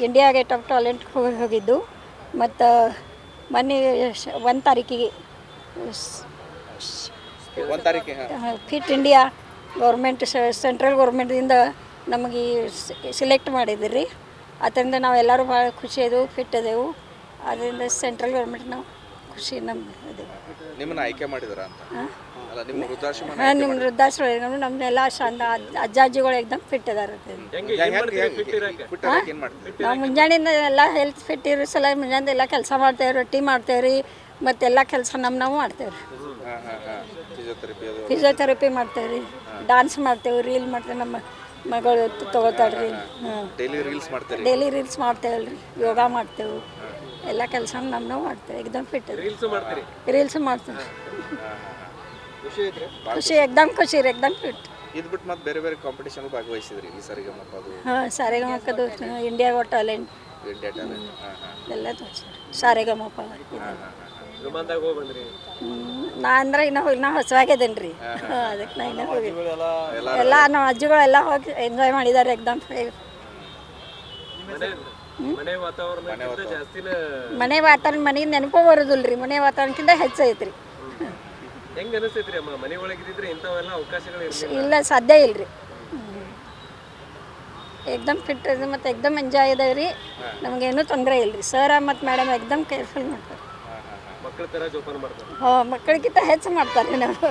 India gate of talent ಹೋಗಿದ್ದು. ಮತ್ತು ಮೊನ್ನೆ 1 ತಾರೀಕಿಗೆ 1 ತಾರೀಕಿಗೆ ಫಿಟ್ ಇಂಡಿಯಾ ಗೌರ್ಮೆಂಟ್ ಸೆಂಟ್ರಲ್ ಗೌರ್ಮೆಂಟಿಂದ ನಮಗೆ ಸಿಲೆಕ್ಟ್ ಮಾಡಿದ್ರಿ. ಅದರಿಂದ ನಾವೆಲ್ಲರೂ ಭಾಳ ಖುಷಿ ಅದೆವು, ಫಿಟ್ ಅದೆವು. ಅದರಿಂದ ಸೆಂಟ್ರಲ್ ಗೌರ್ಮೆಂಟ್ ನಾವು ಖುಷಿ ನಮ್ದು ನಿಮ್ಮನ್ನ ಆಯ್ಕೆ ಮಾಡಿದ್ರ ಅಂತ ಅಲ್ಲ, ನಿಮ್ಮ ವೃದ್ಧಾಶ್ರಮ ಹಾಂ, ನಿಮ್ಮ ವೃದ್ಧಾಶ್ರಮ ನಮ್ಮನ್ನೆಲ್ಲ ಚಂದ ಅಜ್ಜಾಜಿಗಳು ಎಕ್ದಮ್ ಫಿಟ್ ಅದಾರ. ನಾವು ಮುಂಜಾನೆಯಿಂದ ಎಲ್ಲ ಹೆಲ್ತ್ ಫಿಟ್ ಇರೋ ಸಲ ಮುಂಜಾನೆ ಎಲ್ಲ ಕೆಲಸ ಮಾಡ್ತೇವೆ, ರೊಟ್ಟಿ ಮಾಡ್ತೇವೆ ರೀ. ಮತ್ತೆಲ್ಲ ಕೆಲಸ ನಾವು ಮಾಡ್ತೇವೆ ರೀ. ಫಿಸಿಯೋಥೆರಪಿ ಮಾಡ್ತೇವೆ ರೀ, ಡ್ಯಾನ್ಸ್ ಮಾಡ್ತೇವೆ, ರೀಲ್ ಮಾಡ್ತೇವೆ. ನಮ್ಮ ಮಗಳು ತೊಗೋತಾಳೆ ರೀ. ಹಾಂ, ಡೈಲಿ ರೀಲ್ಸ್ ಮಾಡ್ತೇವಲ್ಲ ರೀ, ಯೋಗ ಮಾಡ್ತೇವೆ, ಎಲ್ಲ ಕೆಲಸ ನಾವು ಮಾಡ್ತೇವೆ. ಎಕ್ದಮ್ ಫಿಟ್ ರೀಲ್ಸ್ ಮಾಡ್ತೇವೆ. ಖುಷಿ ಎಕ್ದಮ್ ಖುಷಿ ರೀ, ಎಕ್ದಮ್ ಫಿಟ್. ಇದ್ಬಿಟ್ಟು ಮತ್ತೆ ಬೇರೆ ಬೇರೆ ಕಾಂಪಿಟೇಷನ್ ಭಾಗವಹಿಸಿದ್ರಿ ಈ ಸರಿಗಮಪದು? ಹಾಂ, ಸಾರೆಗಮಪದು, ಇಂಡಿಯಾ ಗಾಟ್ ಟ್ಯಾಲೆಂಟ್ ಎಲ್ಲ ತೋರಿಸ್ರಿ. ಸಾರೆಗಮಪ ನಾ ಅಂದ್ರೆ ಇನ್ನೂ ಹೊಸವಾಗ್ಯದೇನು ರೀ. ಅದಕ್ಕೆ ನಾ ಇನ್ನೂ ಹೋಗಿ ಎಲ್ಲ ನಮ್ಮ ಅಜ್ಜಿಗಳೆಲ್ಲ ಹೋಗಿ ಎಂಜಾಯ್ ಮಾಡಿದ್ದಾರೆ ಎಕ್ದಮ್. ಮನೆ ವಾತಾವರಣ ಮನೆಗೆ ನೆನಪು ಬರೋದಿಲ್ಲ ರೀ. ಮನೆ ವಾತಾವರಣಕ್ಕಿಂತ ಹೆಚ್ಚೈತ್ರಿ. ಇಲ್ಲ, ಸಾಧ್ಯ ಇಲ್ಲ ರೀ. ಎಕ್ದಮ್ ಫಿಟ್ ಇದೆ ಮತ್ತು ಎಕ್ದಮ್ ಎಂಜಾಯ್ ಇದಾವೆ ರೀ. ನಮಗೇನು ತೊಂದರೆ ಇಲ್ಲ ರೀ. ಸರ್ ಮತ್ತು ಮೇಡಮ್ ಎಕ್ದಮ್ ಕೇರ್ಫುಲ್ ಮಾಡ್ತಾರೆ. ಹಾಂ, ಮಕ್ಕಳಿಗಿಂತ ಹೆಚ್ಚು ಮಾಡ್ತಾರೆ ರೀ ನಾವು.